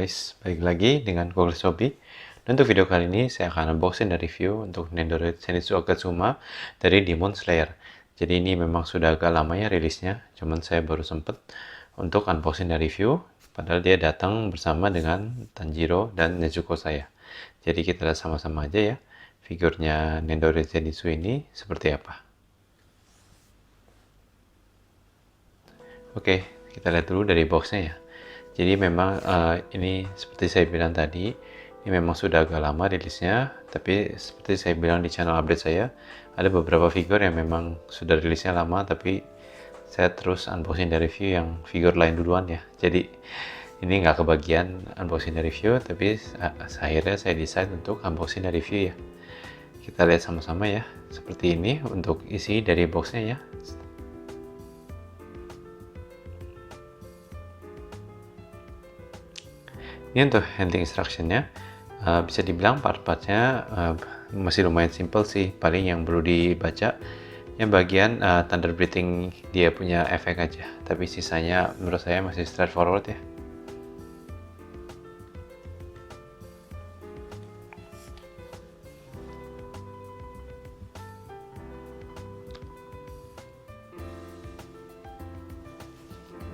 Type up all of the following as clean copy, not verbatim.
guys, balik lagi dengan Google Shopee. Dan untuk video kali ini saya akan unboxing dan review untuk Nendoroid Zenitsu Agatsuma dari Demon Slayer. Jadi ini memang sudah agak lama ya rilisnya, cuman saya baru sempet untuk unboxing dan review, padahal dia datang bersama dengan Tanjiro dan Nezuko saya. Jadi kita lihat sama-sama aja ya, figurnya Nendoroid Zenitsu ini seperti apa. Oke, kita lihat dulu dari boxnya ya. Jadi memang ini seperti saya bilang tadi, ini memang sudah agak lama rilisnya, tapi seperti saya bilang di channel update saya, ada beberapa figur yang memang sudah rilisnya lama, tapi saya terus unboxing dan review yang figur lain duluan ya. Jadi ini nggak kebagian unboxing dan review, tapi akhirnya saya decide untuk unboxing dan review ya. Kita lihat sama-sama ya, seperti ini untuk isi dari boxnya ya. Ini untuk handling instructionnya, bisa dibilang part-partnya masih lumayan simple sih. Paling yang perlu dibaca yang bagian thunder breathing, dia punya efek aja, tapi sisanya menurut saya masih straightforward ya.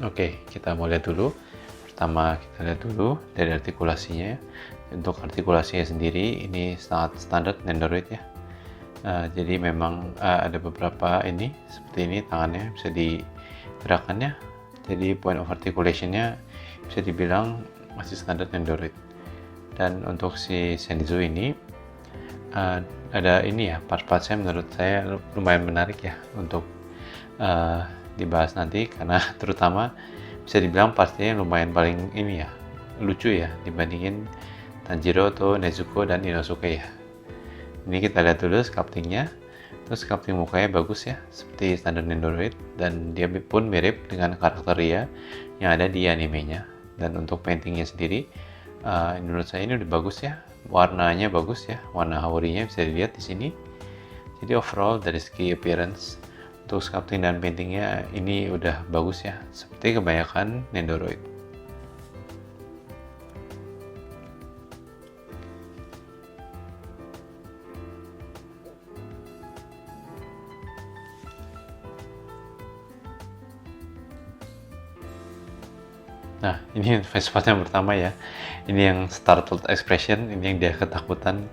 Oke, kita mau lihat dulu. Pertama kita lihat dulu dari artikulasinya. Untuk artikulasinya sendiri ini sangat standar Nendoroid ya. Jadi memang ada beberapa ini seperti ini, tangannya bisa digerakkannya. Jadi point of articulationnya bisa dibilang masih standar Nendoroid. Dan untuk si Zenitsu ini ada ini ya, part-partnya menurut saya lumayan menarik ya untuk dibahas nanti, karena terutama bisa dibilang pastinya lumayan paling ini ya, lucu ya dibandingin Tanjiro atau Nezuko dan Inosuke ya. Ini kita lihat dulu sculptingnya. Terus sculpting mukanya bagus ya, seperti standar Nendoroid, dan dia pun mirip dengan karakter Ria yang ada di animenya. Dan untuk paintingnya sendiri, menurut saya ini udah bagus ya, warnanya bagus ya, warna haworinya bisa dilihat di sini. Jadi overall dari segi appearance untuk sculpting dan paintingnya ini udah bagus ya, seperti kebanyakan Nendoroid. Nah, ini face part yang pertama ya. Ini yang startled expression, ini yang dia ketakutan.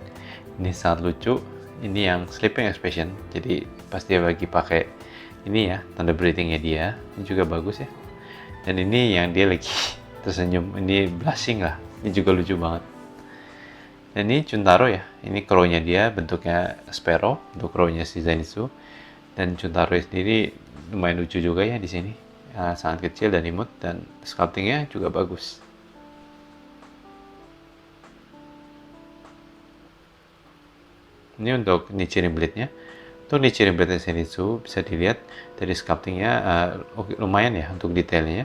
Ini sangat lucu. Ini yang sleeping expression. Jadi pas dia lagi pakai ini ya, tanda breathingnya dia, ini juga bagus ya. Dan ini yang dia lagi tersenyum, ini blushing lah. Ini juga lucu banget. Dan ini Chuntaro ya. Ini crow-nya dia bentuknya sparrow, untuk crow-nya si Zenitsu. Dan Chuntaro sendiri lumayan lucu juga ya di sini. Sangat kecil dan imut, dan sculptingnya juga bagus. Ini untuk Nichiren Blade-nya. Untuk Nichiren Blade Zenitsu bisa dilihat dari sculptingnya lumayan ya untuk detailnya,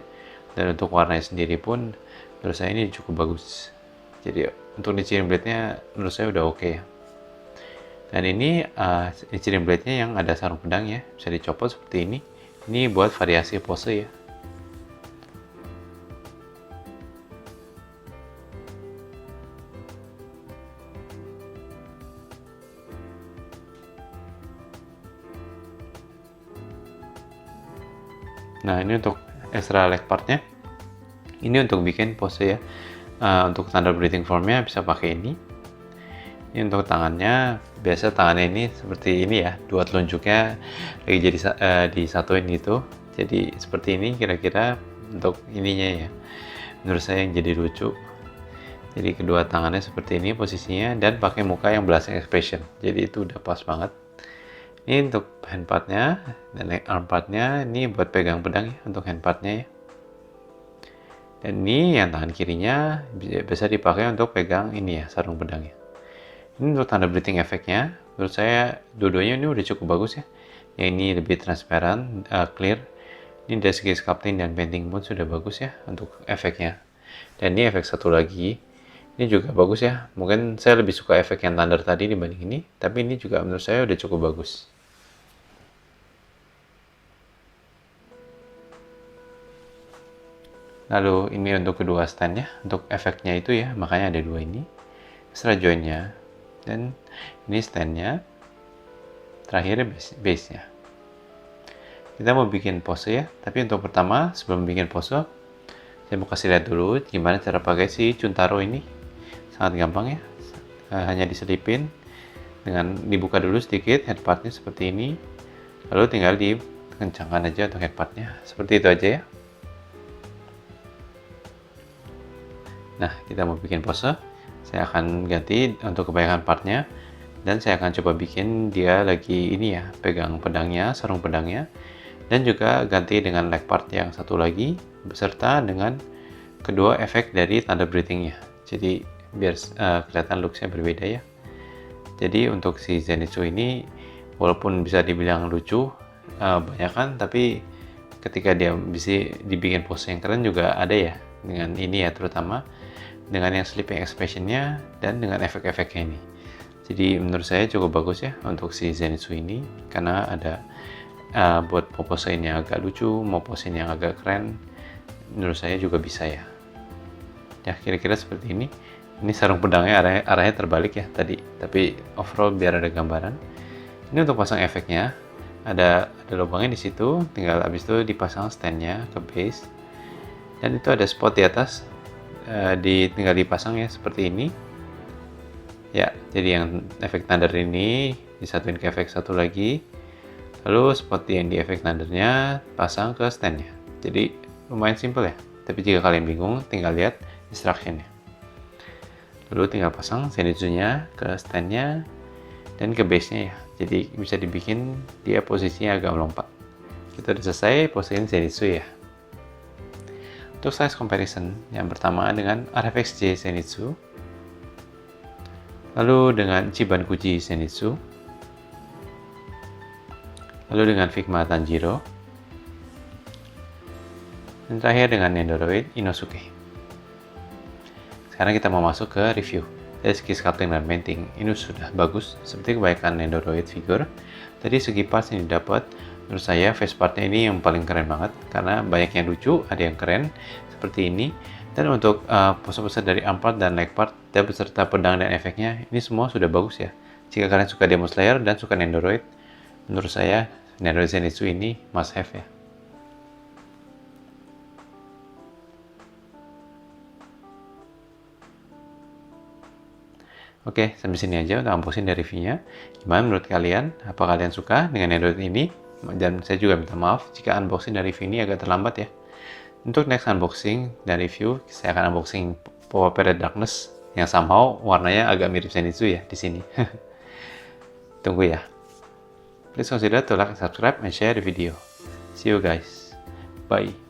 dan untuk warnanya sendiri pun menurut saya ini cukup bagus. Jadi untuk Nichiren Blade-nya menurut saya udah oke ya. Dan ini Nichiren Blade-nya yang ada sarung pedang ya, bisa dicopot seperti ini. Ini buat variasi pose ya. Nah, ini untuk extra leg partnya. Ini untuk bikin pose ya. Untuk standard breathing formnya bisa pakai ini. Ini untuk tangannya, biasa tangannya ini seperti ini ya, dua telunjuknya lagi jadi disatuin gitu. Jadi seperti ini kira-kira untuk ininya ya. Menurut saya yang jadi lucu. Jadi kedua tangannya seperti ini posisinya, dan pakai muka yang blushing expression. Jadi itu udah pas banget. Ini untuk hand partnya, dan arm partnya ini buat pegang pedang ya, untuk hand partnya ya. Dan ini yang tangan kirinya bisa dipakai untuk pegang ini ya, sarung pedangnya. Ini untuk tanda breathing efeknya, menurut saya dua-duanya ini udah cukup bagus ya. Yang ini lebih transparan, clear. Ini dari segi sculpting dan painting pun sudah bagus ya untuk efeknya. Dan ini efek satu lagi, ini juga bagus ya. Mungkin saya lebih suka efek yang thunder tadi dibanding ini, tapi ini juga menurut saya udah cukup bagus. Lalu ini untuk kedua standnya, untuk efeknya itu ya, makanya ada dua ini. Setelah joinnya, dan ini standnya, terakhir base-nya. Kita mau bikin pose ya, tapi untuk pertama sebelum bikin pose, saya mau kasih lihat dulu gimana cara pakai si Chuntaro ini. Sangat gampang ya, hanya diselipin, dengan dibuka dulu sedikit headpartnya seperti ini, lalu tinggal dikencangkan aja untuk headpartnya, seperti itu aja ya. Nah, kita mau bikin pose, saya akan ganti untuk kebanyakan partnya, dan saya akan coba bikin dia lagi ini ya, pegang pedangnya, sarung pedangnya, dan juga ganti dengan leg part yang satu lagi, beserta dengan kedua efek dari thunder breathing-nya. Jadi biar kelihatan looks-nya berbeda ya. Jadi untuk si Zenitsu ini, walaupun bisa dibilang lucu, banyak kan, tapi ketika dia bisa dibikin pose yang keren juga ada ya, dengan ini ya, terutama dengan yang sleeping expression-nya dan dengan efek-efeknya ini. Jadi menurut saya cukup bagus ya untuk si Zenitsu ini, karena ada buat mau pose-nya agak lucu, mau pose-nya yang agak keren, menurut saya juga bisa ya. Ya kira-kira seperti ini. Ini sarung pedangnya arahnya terbalik ya tadi, tapi overall biar ada gambaran. Ini untuk pasang efeknya, ada lubangnya di situ, tinggal habis itu dipasang standnya ke base, dan itu ada spot di atas, tinggal dipasang ya seperti ini. Ya, jadi yang efek thunder ini disatuin ke efek satu lagi, lalu spot yang di efek thundernya pasang ke standnya. Jadi lumayan simple ya, tapi jika kalian bingung tinggal lihat instructionnya. Lalu tinggal pasang Zenitsu-nya ke standnya dan ke base-nya ya, jadi bisa dibikin dia posisinya agak melompat. Kita udah selesai posisiin Zenitsu ya. Untuk size comparison, yang pertama dengan RFXJ Zenitsu, lalu dengan Chibankuji Zenitsu, lalu dengan Figma Tanjiro, dan terakhir dengan Nendoroid Inosuke. Sekarang kita mau masuk ke review. Dari segi sculpting dan painting, ini sudah bagus, seperti kebanyakan Nendoroid figure. Dari segi parts yang didapat, menurut saya face partnya ini yang paling keren banget, karena banyak yang lucu, ada yang keren, seperti ini. Dan untuk pose-pose dari arm part dan leg part, dan beserta pedang dan efeknya, ini semua sudah bagus ya. Jika kalian suka Demon Slayer dan suka Nendoroid, menurut saya Nendoroid Zenitsu ini must have ya. Oke, sampai sini aja untuk unboxing dari reviewnya. Gimana menurut kalian? Apa kalian suka dengan Nendoroid ini? Dan saya juga minta maaf jika unboxing dari review ini agak terlambat ya. Untuk next unboxing dan review, saya akan unboxing Power Red Darkness yang somehow warnanya agak mirip Zenitsu ya di sini. Tunggu ya. Please consider to like and subscribe and share the video. See you guys. Bye.